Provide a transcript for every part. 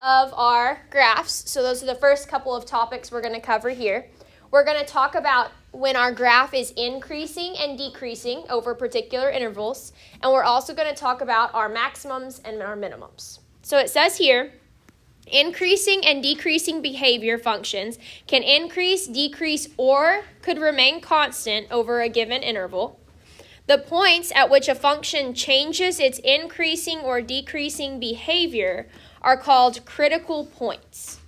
of our graphs. So those are the first couple of topics we're going to cover here. We're going to talk about when our graph is increasing and decreasing over particular intervals. And we're also going to talk about our maximums and our minimums. So it says here, increasing and decreasing behavior functions can increase, decrease, or could remain constant over a given interval. The points at which a function changes its increasing or decreasing behavior are called critical points.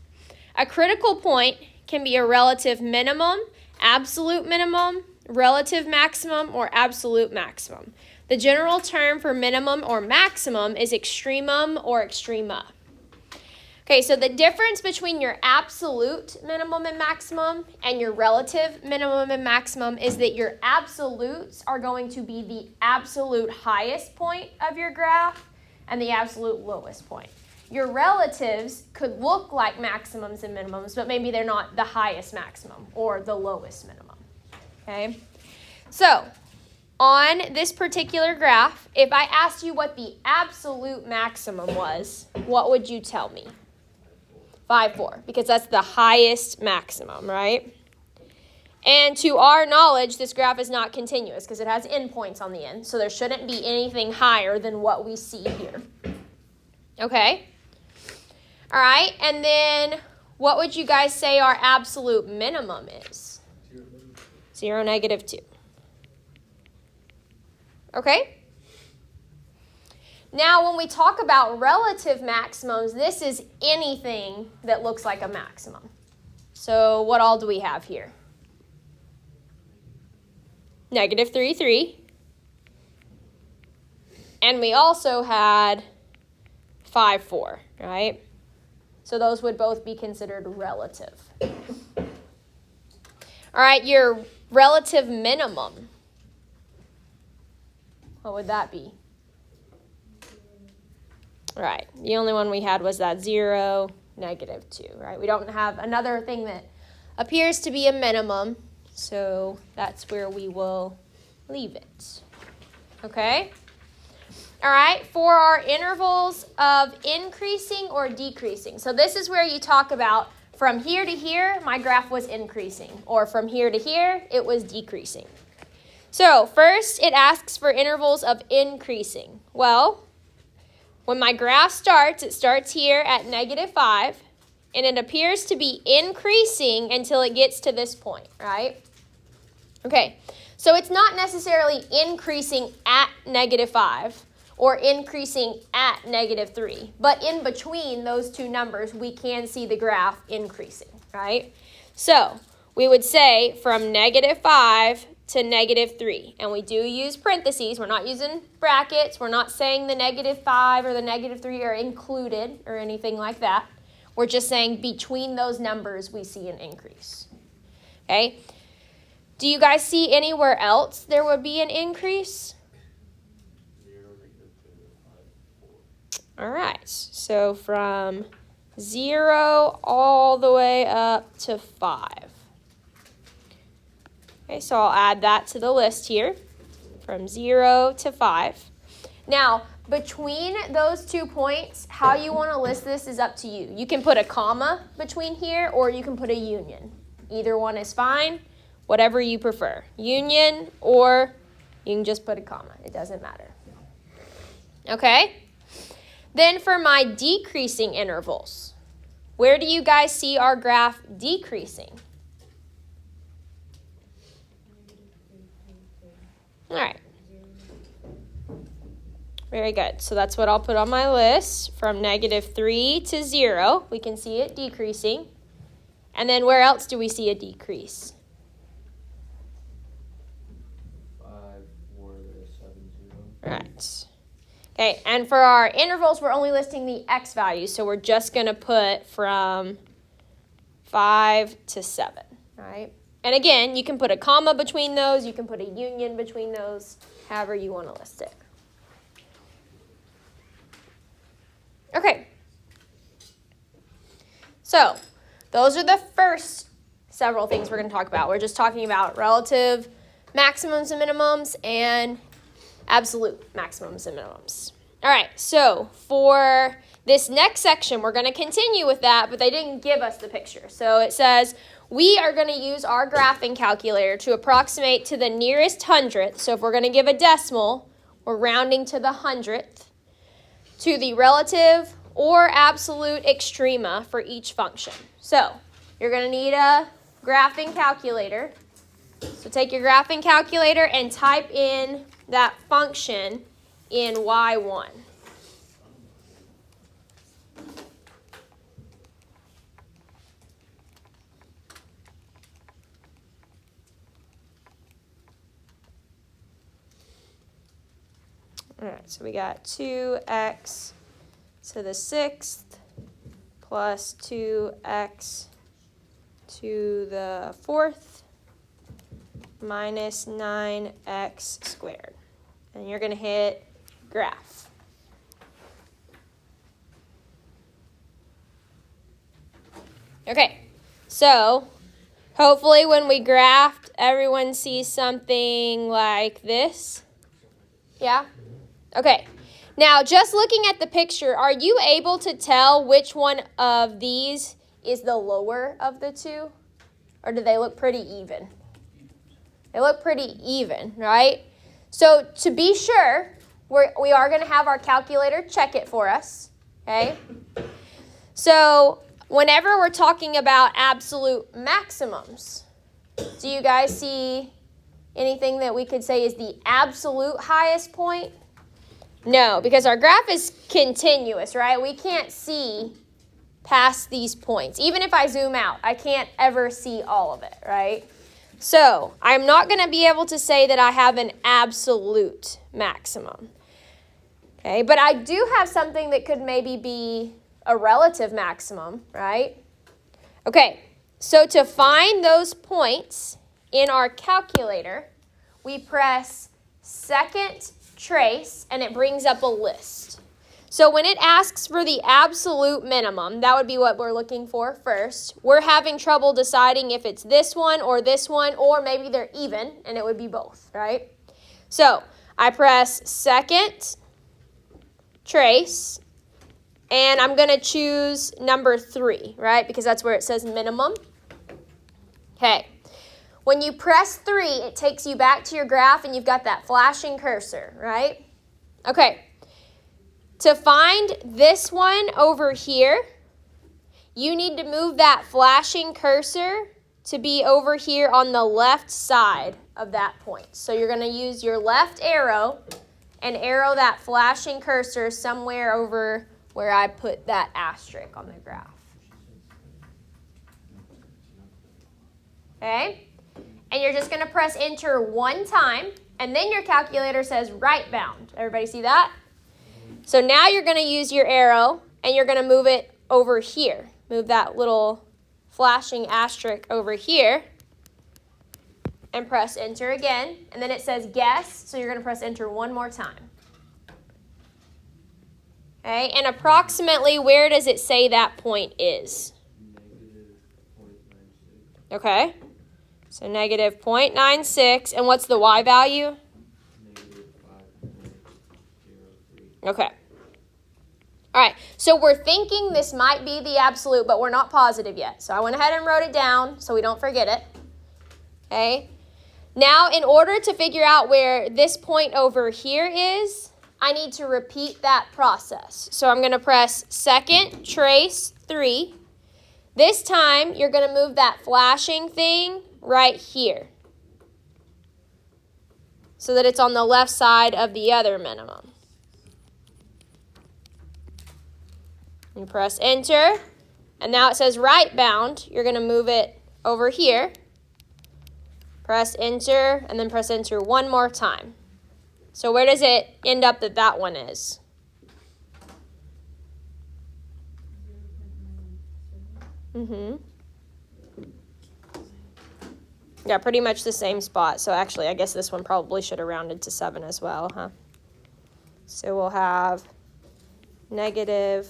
A critical point can be a relative minimum, absolute minimum, relative maximum, or absolute maximum. The general term for minimum or maximum is extremum or extrema. Okay, so the difference between your absolute minimum and maximum and your relative minimum and maximum is that your absolutes are going to be the absolute highest point of your graph and the absolute lowest point. Your relatives could look like maximums and minimums, but maybe they're not the highest maximum or the lowest minimum. Okay, so on this particular graph, if I asked you what the absolute maximum was, what would you tell me? 5, 4, because that's the highest maximum, right? And to our knowledge, this graph is not continuous because it has endpoints on the end, so there shouldn't be anything higher than what we see here. Okay? All right, and then what would you guys say our absolute minimum is? 0, -2. Okay? Now, when we talk about relative maximums, this is anything that looks like a maximum. So what all do we have here? -3, 3. And we also had 5, 4, right? So those would both be considered relative. All right, your relative minimum. What would that be? Right, the only one we had was that 0, -2, right? We don't have another thing that appears to be a minimum, so that's where we will leave it. Okay? All right, for our intervals of increasing or decreasing. So this is where you talk about from here to here, my graph was increasing, or from here to here, it was decreasing. So first, it asks for intervals of increasing. Well, when my graph starts, it starts here at -5, and it appears to be increasing until it gets to this point, right? Okay, so it's not necessarily increasing at -5 or increasing at -3, but in between those two numbers, we can see the graph increasing, right? So we would say from -5 to -3, and we do use parentheses. We're not using brackets. We're not saying the -5 or the -3 are included or anything like that. We're just saying between those numbers we see an increase. Okay? Do you guys see anywhere else there would be an increase? 0, -2, 5, 4. All right. So from 0 all the way up to 5. Okay, so I'll add that to the list here, from 0 to 5. Now, between those 2 points, how you want to list this is up to you. You can put a comma between here, or you can put a union. Either one is fine, whatever you prefer. Union, or you can just put a comma. It doesn't matter. Okay? Then for my decreasing intervals, where do you guys see our graph decreasing? All right. Very good. So that's what I'll put on my list. From -3 to 0, we can see it decreasing. And then where else do we see a decrease? 5, 4, 7, 0. Right. Okay, and for our intervals, we're only listing the x values. So we're just going to put from 5 to 7, all right? And again, you can put a comma between those. You can put a union between those, however you want to list it. Okay. So those are the first several things we're going to talk about. We're just talking about relative maximums and minimums and absolute maximums and minimums. All right, so for this next section, we're going to continue with that, but they didn't give us the picture. So it says, we are going to use our graphing calculator to approximate to the nearest hundredth. So if we're going to give a decimal, we're rounding to the hundredth, to the relative or absolute extrema for each function. So you're going to need a graphing calculator. So take your graphing calculator and type in that function in Y1. All right, so we got 2x to the 6th plus 2x to the 4th minus 9x squared. And you're going to hit graph. Okay, so hopefully when we graphed, everyone sees something like this. Yeah? Okay. Now, just looking at the picture, are you able to tell which one of these is the lower of the two? Or do they look pretty even? They look pretty even, right? So to be sure, we are going to have our calculator check it for us, okay? So whenever we're talking about absolute maximums, do you guys see anything that we could say is the absolute highest point? No, because our graph is continuous, right? We can't see past these points. Even if I zoom out, I can't ever see all of it, right? So I'm not going to be able to say that I have an absolute maximum. Okay, but I do have something that could maybe be a relative maximum, right? Okay, so to find those points in our calculator, we press second trace, and it brings up a list. So when it asks for the absolute minimum, that would be what we're looking for first. We're having trouble deciding if it's this one, or maybe they're even, and it would be both, right? So I press second trace, and I'm going to choose number 3, right? Because that's where it says minimum. Okay. When you press 3, it takes you back to your graph, and you've got that flashing cursor, right? Okay. To find this one over here, you need to move that flashing cursor to be over here on the left side of that point. So you're going to use your left arrow and arrow that flashing cursor somewhere over where I put that asterisk on the graph. Okay? And you're just going to press enter one time, and then your calculator says right bound. Everybody see that? So now you're going to use your arrow, and you're going to move it over here. Move that little flashing asterisk over here, and press enter again. And then it says guess, so you're going to press enter one more time. Okay, and approximately where does it say that point is? Okay. So negative 0.96, and what's the y value? Negative 5.03. Okay. All right, so we're thinking this might be the absolute, but we're not positive yet. So I went ahead and wrote it down so we don't forget it. Okay. Now, in order to figure out where this point over here is, I need to repeat that process. So I'm going to press second trace 3. This time, you're going to move that flashing thing right here so that it's on the left side of the other minimum. You press enter, and now it says right bound. You're going to move it over here. Press enter, and then press enter one more time. So where does it end up that one is? Yeah, pretty much the same spot. So actually, I guess this one probably should have rounded to 7 as well, huh? So we'll have negative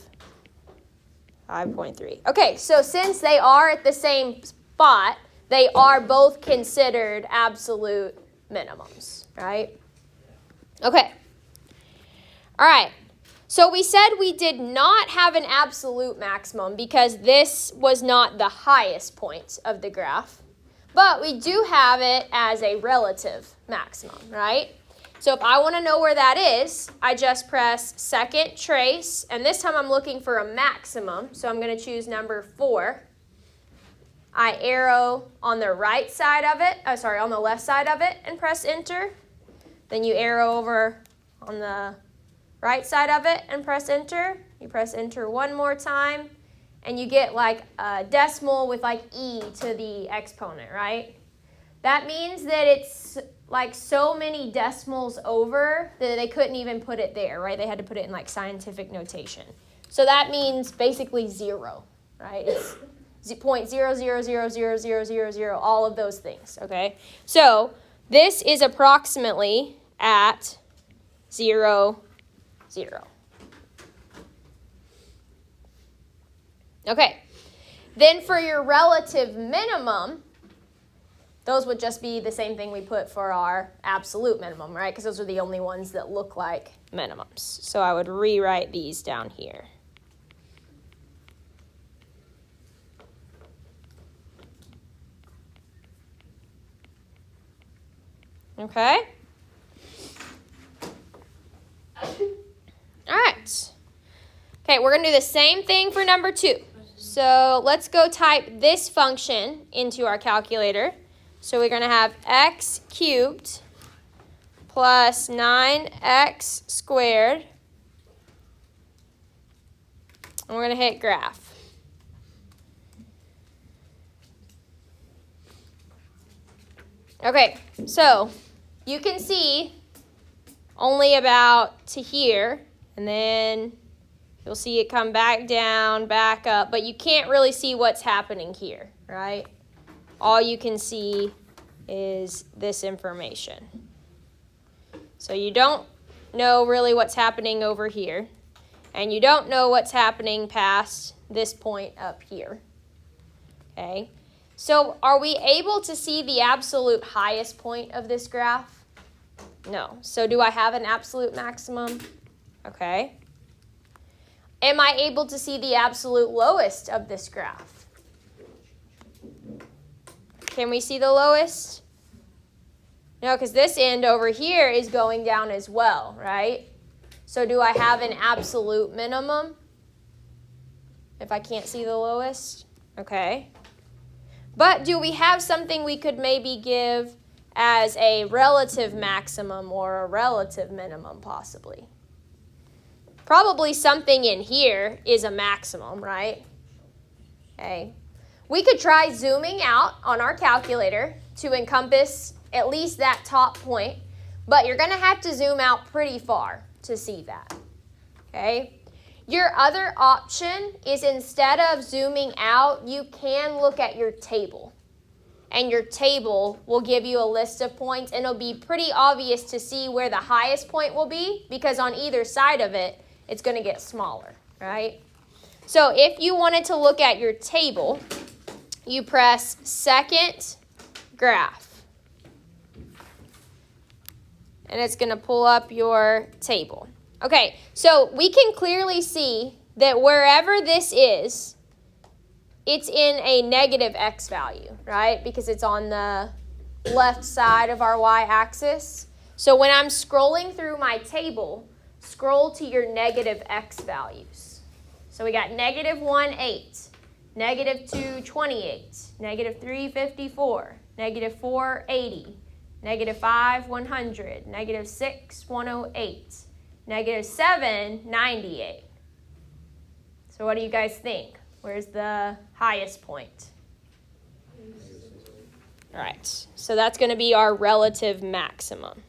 5.3. Okay, so since they are at the same spot, they are both considered absolute minimums, right? Okay. All right. So we said we did not have an absolute maximum because this was not the highest point of the graph. But we do have it as a relative maximum, right? So if I want to know where that is, I just press second trace, and this time I'm looking for a maximum, so I'm going to choose number 4. I arrow on the right side of it, on the left side of it, and press enter. Then you arrow over on the right side of it and press enter. You press enter one more time, and you get like a decimal with like e to the exponent, right? That means that it's like so many decimals over that they couldn't even put it there, right? They had to put it in like scientific notation. So that means basically 0, right? It's 0.0000000, all of those things, okay? So this is approximately at 0, 0. Okay, then for your relative minimum, those would just be the same thing we put for our absolute minimum, right? Because those are the only ones that look like minimums. So I would rewrite these down here. Okay? All right. Okay, we're going to do the same thing for number 2. So let's go type this function into our calculator. So we're going to have x cubed plus 9x squared. And we're going to hit graph. Okay, so you can see only about to here, and then you'll see it come back down, back up, but you can't really see what's happening here, right? All you can see is this information. So you don't know really what's happening over here, and you don't know what's happening past this point up here, okay? So are we able to see the absolute highest point of this graph? No. So do I have an absolute maximum? Okay. Am I able to see the absolute lowest of this graph? Can we see the lowest? No, because this end over here is going down as well, right? So do I have an absolute minimum if I can't see the lowest? Okay. But do we have something we could maybe give as a relative maximum or a relative minimum possibly? Probably something in here is a maximum, right? Okay. We could try zooming out on our calculator to encompass at least that top point, but you're going to have to zoom out pretty far to see that, okay? Your other option is instead of zooming out, you can look at your table. And your table will give you a list of points, and it'll be pretty obvious to see where the highest point will be because on either side of it, it's going to get smaller, right? So if you wanted to look at your table, you press second graph. And it's going to pull up your table. Okay, so we can clearly see that wherever this is, it's in a negative x value, right? Because it's on the left side of our y-axis. So when I'm scrolling through my table, scroll to your negative x values. So we got negative 1, 8, negative 2, 28, negative 3, 54, negative 4, 80, negative 5, 100, negative 6, 108, negative 7, 98. So what do you guys think? Where's the highest point? All right, so that's going to be our relative maximum.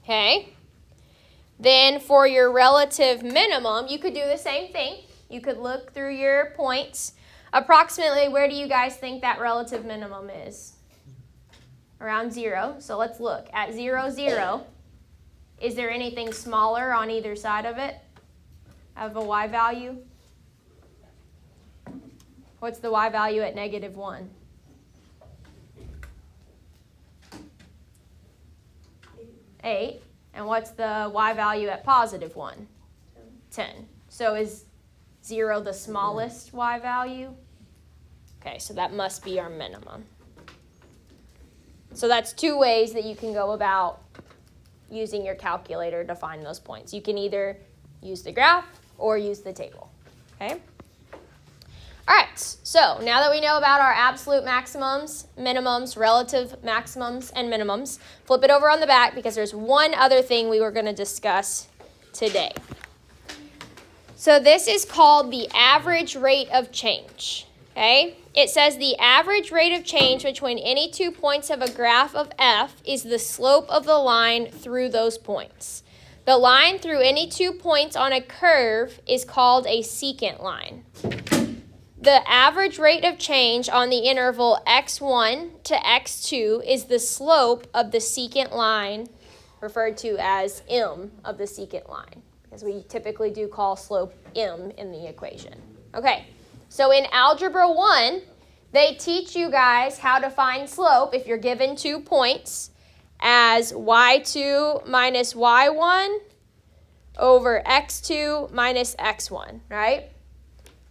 Okay, then for your relative minimum, you could do the same thing. You could look through your points. Approximately, where do you guys think that relative minimum is? Around 0. So let's look. At 0, 0, is there anything smaller on either side of it? Of a y value? What's the y value at negative 1? 8. And what's the y value at positive 1? 10. So is 0 the smallest y value? Okay, so that must be our minimum. So that's 2 ways that you can go about using your calculator to find those points. You can either use the graph or use the table. Okay? All right, so now that we know about our absolute maximums, minimums, relative maximums, and minimums, flip it over on the back because there's one other thing we were going to discuss today. So this is called the average rate of change. Okay? It says the average rate of change between any 2 points of a graph of f is the slope of the line through those points. The line through any 2 points on a curve is called a secant line. The average rate of change on the interval x1 to x2 is the slope of the secant line, referred to as m of the secant line, because we typically do call slope m in the equation. Okay, so in Algebra 1, they teach you guys how to find slope if you're given 2 points as y2 minus y1 over x2 minus x1, right?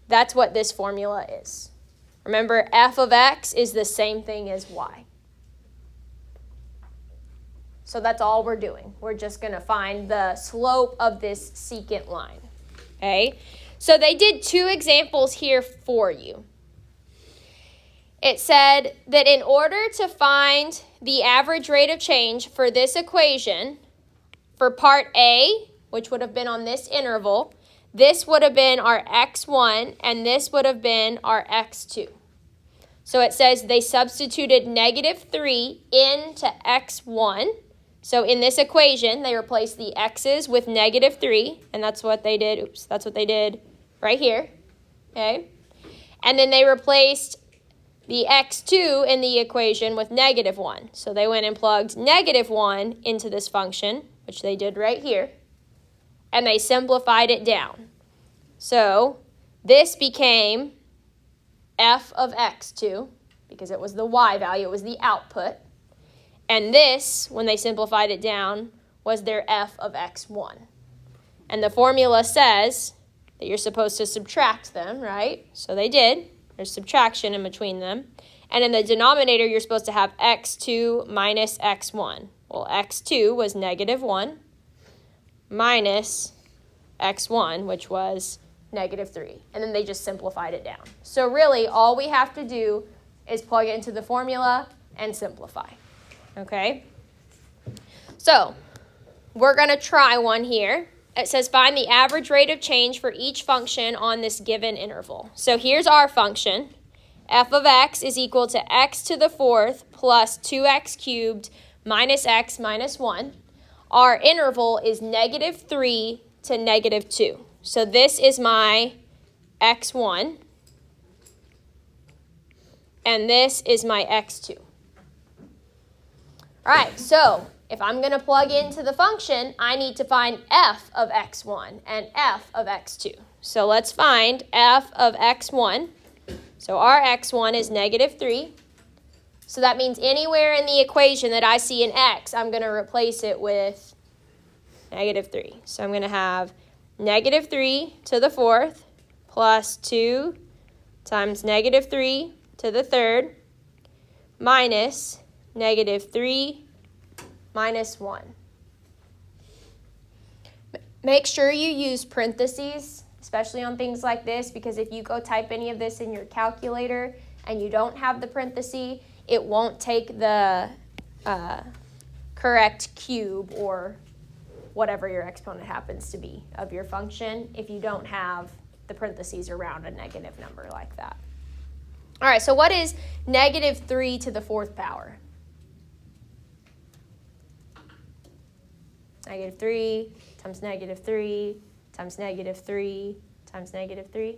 That's what this formula is. Remember, f of x is the same thing as y. So that's all we're doing. We're just going to find the slope of this secant line. Okay? So they did 2 examples here for you. It said that in order to find the average rate of change for this equation, for part A, which would have been on this interval, this would have been our x1, and this would have been our x2. So it says they substituted -3 into x1. So in this equation, they replaced the x's with -3, and that's what they did. That's what they did right here. Okay? And then they replaced the x2 in the equation with -1. So they went and plugged -1 into this function, which they did right here. And they simplified it down. So this became f of x2, because it was the y value, it was the output. And this, when they simplified it down, was their f of x1. And the formula says that you're supposed to subtract them, right? So they did. There's subtraction in between them. And in the denominator, you're supposed to have x2 minus x1. Well, x2 was -1 minus x1, which was -3. And then they just simplified it down. So really, all we have to do is plug it into the formula and simplify. Okay? So we're going to try one here. It says find the average rate of change for each function on this given interval. So here's our function. F of x is equal to x to the 4th plus 2x cubed minus x minus 1. Our interval is -3 to -2. So this is my x1, and this is my x2. All right, so if I'm going to plug into the function, I need to find f of x1 and f of x2. So let's find f of x1. So our x1 is -3. So that means anywhere in the equation that I see an x, I'm going to replace it with -3. So I'm going to have -3 to the 4th plus 2 times -3 to the 3rd minus -3 minus 1. Make sure you use parentheses, especially on things like this, because if you go type any of this in your calculator and you don't have the parenthesis, it won't take the correct cube or whatever your exponent happens to be of your function if you don't have the parentheses around a negative number like that. All right, so what is -3 to the 4th power? -3 times -3 times -3 times -3.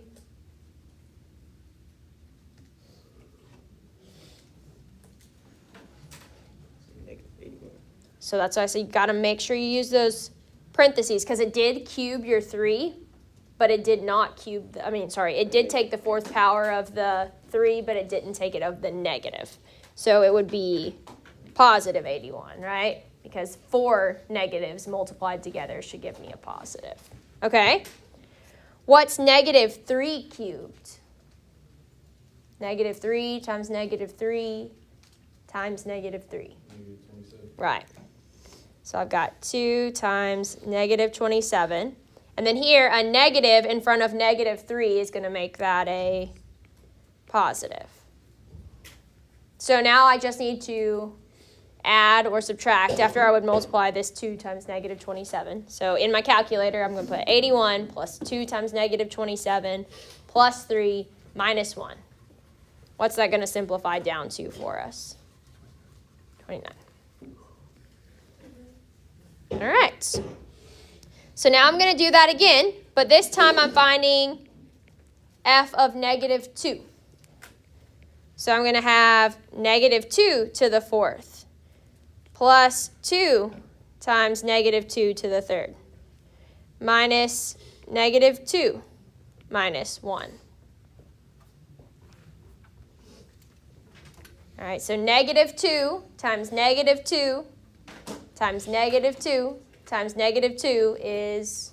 So that's why I say you got to make sure you use those parentheses, because it did cube your 3, but it did not cube, it did take the 4th power of the 3, but it didn't take it of the negative. So it would be +81, right? because 4 negatives multiplied together should give me a positive. Okay? What's negative 3 cubed? Negative 3 times negative 3 times negative 3. Negative 27. Right. So I've got 2 times negative 27. And then here, a negative in front of negative 3 is going to make that a positive. So now I just need to add or subtract after I would multiply this 2 times negative 27. So in my calculator, I'm going to put 81 plus 2 times negative 27 plus 3 minus 1. What's that going to simplify down to for us? 29. All right. So now I'm going to do that again, but this time I'm finding f of negative 2. So I'm going to have negative 2 to the 4th plus 2 times negative 2 to the 3rd minus negative 2 minus 1. All right, so negative 2 times negative 2 times negative 2 times negative 2 is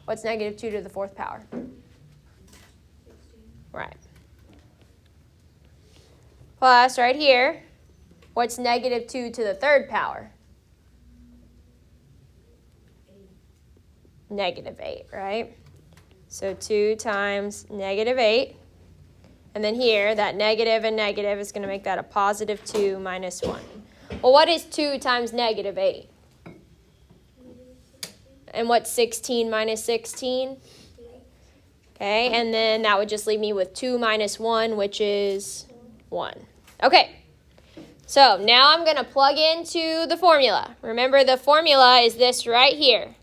what's negative 2 to the 4th power? 16. Right. Plus, right here, what's negative 2 to the 3rd power? 8. Negative 8, right? So 2 times negative 8. And then here, that negative and negative is going to make that a positive 2 minus 1. Well, what is 2 times negative 8? And what's 16 minus 16? 8. Okay, and then that would just leave me with 2 minus 1, which is 1. Okay, so now I'm going to plug into the formula. Remember, the formula is this right here.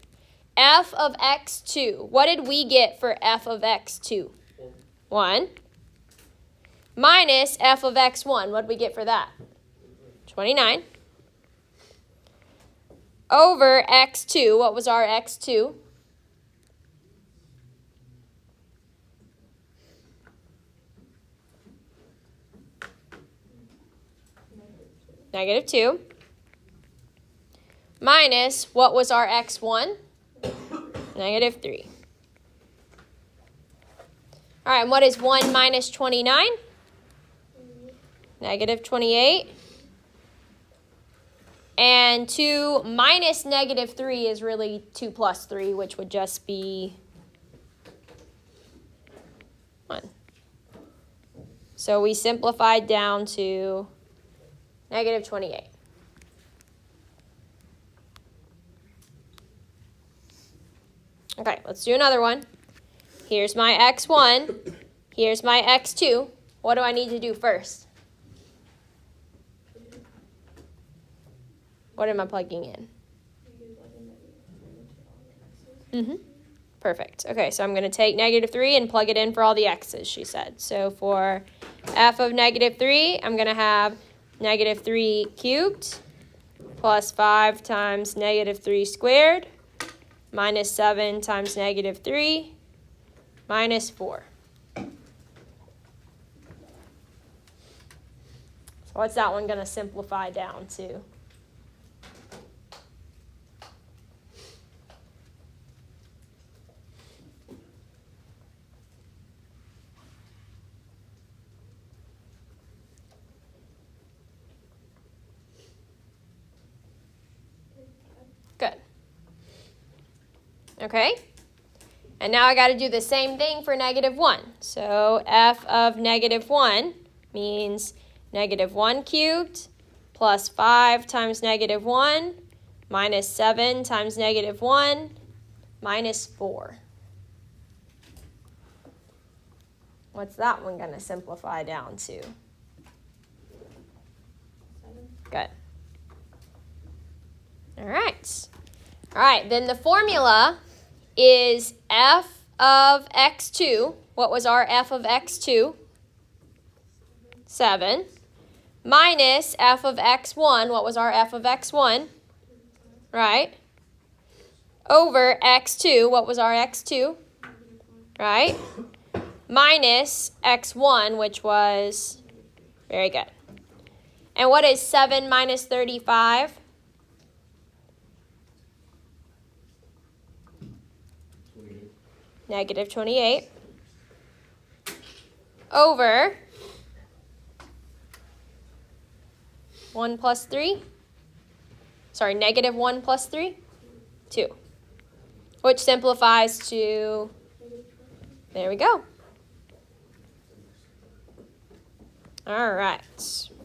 F of x2. What did we get for f of x2? 1. Minus f of x1. What did we get for that? 29. Over x2. What was our x2? Negative 2. Minus, what was our x1? Negative 3. All right, and what is 1 minus 29? Negative 28. And 2 minus negative 3 is really 2 plus 3, which would just be 1. So we simplified down to negative 28. Okay, let's do another one. Here's my x1. Here's my x2. What do I need to do first? What am I plugging in? Perfect. Okay, so I'm going to take negative 3 and plug it in for all the x's, she said. So for f of negative 3, I'm going to have negative 3 cubed plus 5 times negative 3 squared minus 7 times negative 3 minus 4. So what's that one going to simplify down to? Good. Okay. And now I got to do the same thing for negative 1. So f of negative 1 means negative 1 cubed plus 5 times negative 1 minus 7 times negative 1 minus 4. What's that one going to simplify down to? 7. Good. All right. All right, then the formula is f of x2. What was our f of x2? 7. Minus f of x1. What was our f of x1? Right. Over x2. What was our x2? Right. minus x1, which was, very good. And what is 7 minus 35? 28. Negative 28. Over 1 plus 3. Sorry, negative 1 plus 3? 2. Which simplifies to, there we go. All right.